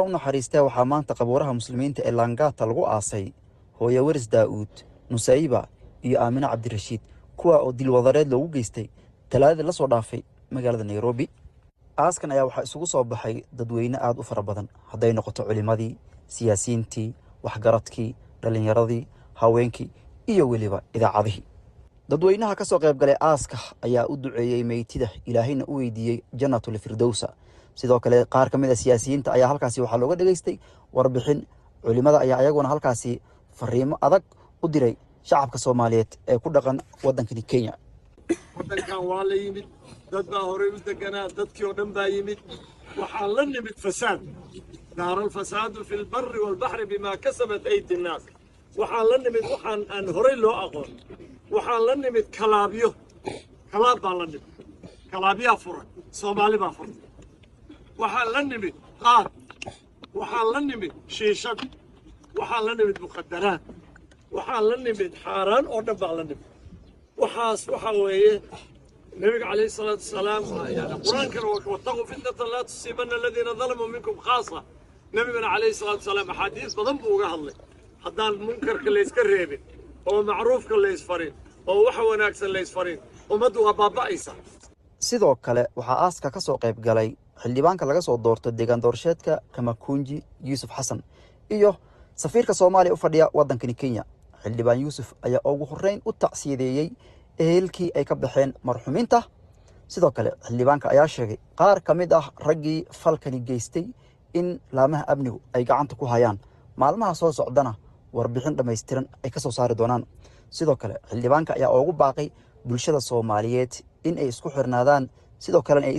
u naxariistay waxaa maanta qabuuraha muslimiinta ee Langata lagu aasay hooyo Waris Daa'uud, Nusayba iyo Aamina Cabdirashiid kuwa oo dil wadareed loogu geystay talaadada la soo dhaafay magaalada Nairobi. Aaskan ayaa waxaa isugu soo baxay dadweyne aad u fara badan, hadday noqoto culimadii, siyaasiyiintii, waxgaradkii, dhalinyaradii, haweenkii iyo weliba idaacadihii. dadweynaha ka soo qayb galay aaska ayaa u duceeyay meeytida ilaahayna u weydiiyay jannatul firdawsa. sidoo kale qaar ka mid ah siyaasiyiinta ayaa halkaasi waxaa looga dhageystay warbixin. culimada ayaa ayaguna halkaasi fariimo adag u diray shacabka Soomaaliyeed ee ku dhaqan wadankani Kenya. wadankan waa la yimid, dad baa horey u deganaa, dadkii oo dhan baa yimid. waxaa la nimid fasaad, daara alfasaadu fi lbari walbaxri bimaa kasabat aydi nnaas. waxaa la nimid waxaan aan horey loo aqoon. waxaa la nimid kalaabyo, kalaab baa la nimid, kalaabyaa furan, Soomaali baa furan. waxaa la nimid qaad, waxaa la nimid shiishad, waxaa la nimid muqadaraad, waxaa la nimid xaaraan oo dhan baa la nimid. waxaas waxa weeye nabiga calayhi salaatu wasalaam qur-aankana wattaquu fitnatan laa tusiibanna aladiina dalamuu minkum khaasa. nabigana calayhi salaatu wasalaam axaadiis badan buu uga hadlay haddaan munkarka layska reebin oo macruufka laysfarin oo waxa wanaagsan laysfarin ummaddu waa baaba'aysa. sidoo kale waxaa aaska ka soo qayb galay xildhibaanka laga soo doorto deegaan doorasheedka Kamakunji Yuusuf Xasan iyo safiirka Soomaaliya u fadhiya wadankani Kenya. xildhibaan Yuusuf ayaa ugu horeyn u tacsiyadeeyay ehelkii ay ka baxeen marxuminta. sidoo kale xildhibaanka ayaa sheegay qaar ka mid ah raggii falkani geystay in laamaha amnigu ay gacanta ku hayaan, maalmaha soo socdana warbixin dhammaystiran ay ka soo saari doonaan. sidoo kale xildhibaanka ayaa ugu baaqay bulshada Soomaaliyeed in ay isku xirnaadaan, sidoo kale ay